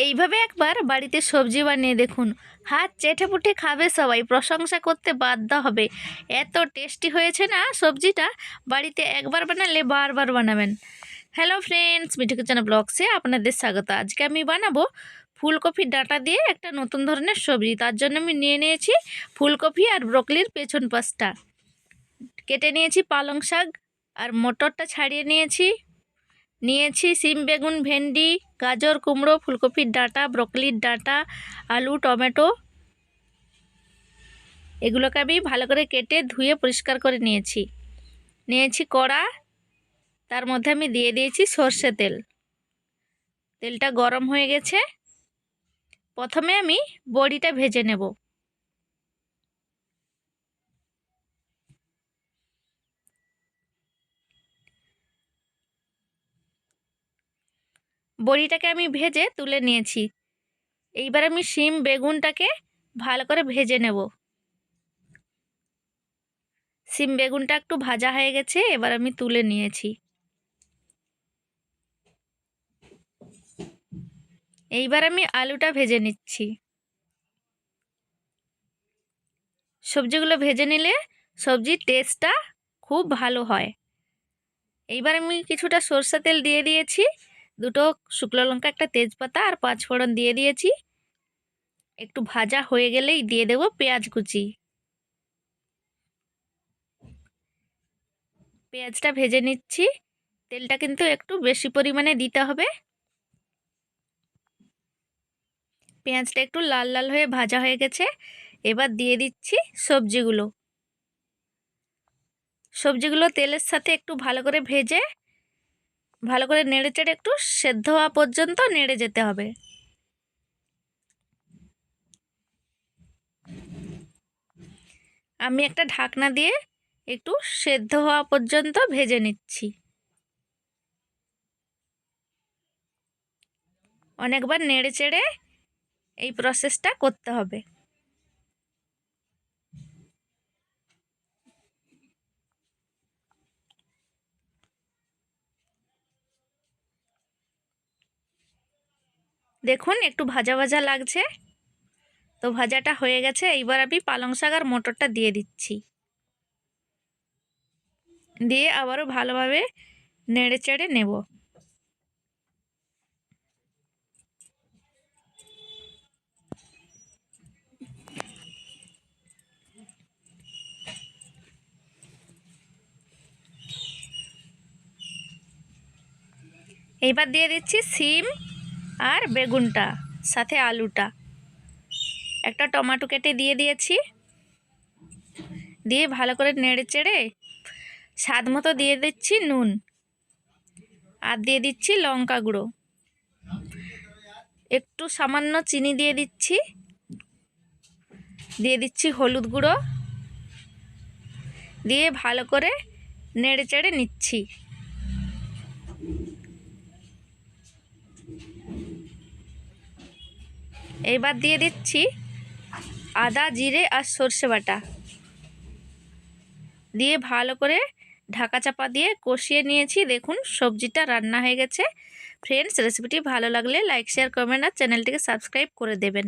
এইভাবে একবার বাড়িতে সবজি বানিয়ে দেখুন, হাত চেটেপুটে খাবে সবাই, প্রশংসা করতে বাধ্য হবে। এত টেস্টি হয়েছে না সবজিটা, বাড়িতে একবার বানালে বারবার বানাবেন। হ্যালো ফ্রেন্ডস, মিঠু কিচেন ব্লগসে আপনাদের স্বাগত। আজকে আমি বানাবো ফুলকপির ডাঁটা দিয়ে একটা নতুন ধরনের সবজি। তার জন্য আমি নিয়ে নিয়েছি ফুলকপি আর ব্রকলির পেছন পাশটা কেটে নিয়েছি, পালং শাক আর মটরটা ছাড়িয়ে নিয়েছি সিম, বেগুন, ভেন্ডি, গাজর, কুমড়ো, ফুলকপির ডাঁটা, ব্রকলির ডাঁটা, আলু, টমেটো। এগুলোকে আমি ভালো করে কেটে ধুয়ে পরিষ্কার করে নিয়েছি কড়া। তার মধ্যে আমি দিয়ে দিয়েছি সর্ষে তেল। তেলটা গরম হয়ে গেছে। প্রথমে আমি বড়িটা ভেজে নেব। বড়িটাকে আমি ভেজে তুলে নিয়েছি। এইবার আমি শিম বেগুনটাকে ভালো করে ভেজে নেব। শিম বেগুনটা একটু ভাজা হয়ে গেছে, এবার আমি তুলে নিয়েছি। এইবার আমি আলুটা ভেজে নিচ্ছি। সবজিগুলো ভেজে নিলে সবজির টেস্টটা খুব ভালো হয়। এইবার আমি কিছুটা সরষে তেল দিয়ে দিয়েছি, দুটো শুকনো লঙ্কা, একটা তেজপাতা আর 5 ফোড়ন দিয়ে দিয়েছি। একটু ভাজা হয়ে গেলেই দিয়ে দেব পেঁয়াজ কুচি। পেঁয়াজটা ভেজে নিচ্ছি। তেলটা কিন্তু একটু বেশি পরিমাণে দিতে হবে। পেঁয়াজটা একটু লাল লাল হয়ে ভাজা হয়ে গেছে। এবার দিয়ে দিচ্ছি সবজিগুলো তেলের সাথে একটু ভালো করে ভেজে, ভালো করে নেড়ে চেড়ে একটু সেদ্ধ হওয়া পর্যন্ত নেড়ে যেতে হবে। আমি একটা ঢাকনা দিয়ে একটু সেদ্ধ হওয়া পর্যন্ত ভেজে নিচ্ছি। অনেকবার নেড়ে চেড়ে এই প্রসেসটা করতে হবে। দেখুন একটু ভাজা ভাজা লাগছে, তো ভাজাটা হয়ে গেছে। এইবার আমি পালং শাক আর মটরটা দিয়ে দিচ্ছি। দিয়ে আবারও ভালোভাবে নেড়ে চেড়ে নেব। এইবার দিয়ে দিচ্ছি সিম আর বেগুনটা, সাথে আলুটা। একটা টমেটো কেটে দিয়ে দিয়েছি। দিয়ে ভালো করে নেড়ে চেড়ে স্বাদ মতো দিয়ে দিচ্ছি নুন, আর দিয়ে দিচ্ছি লঙ্কা গুঁড়ো, একটু সামান্য চিনি দিয়ে দিচ্ছি হলুদ গুঁড়ো। দিয়ে ভালো করে নেড়ে চেড়ে নিচ্ছি। এইবার দিয়ে দিচ্ছি আদা, জিরে আর সর্ষে বাটা। দিয়ে ভালো করে ঢাকা চাপা দিয়ে কষিয়ে নিয়েছি। দেখুন সবজিটা রান্না হয়ে গেছে। ফ্রেন্ডস, রেসিপিটি ভালো লাগলে লাইক, শেয়ার, কমেন্ট আর চ্যানেলটিকে সাবস্ক্রাইব করে দেবেন।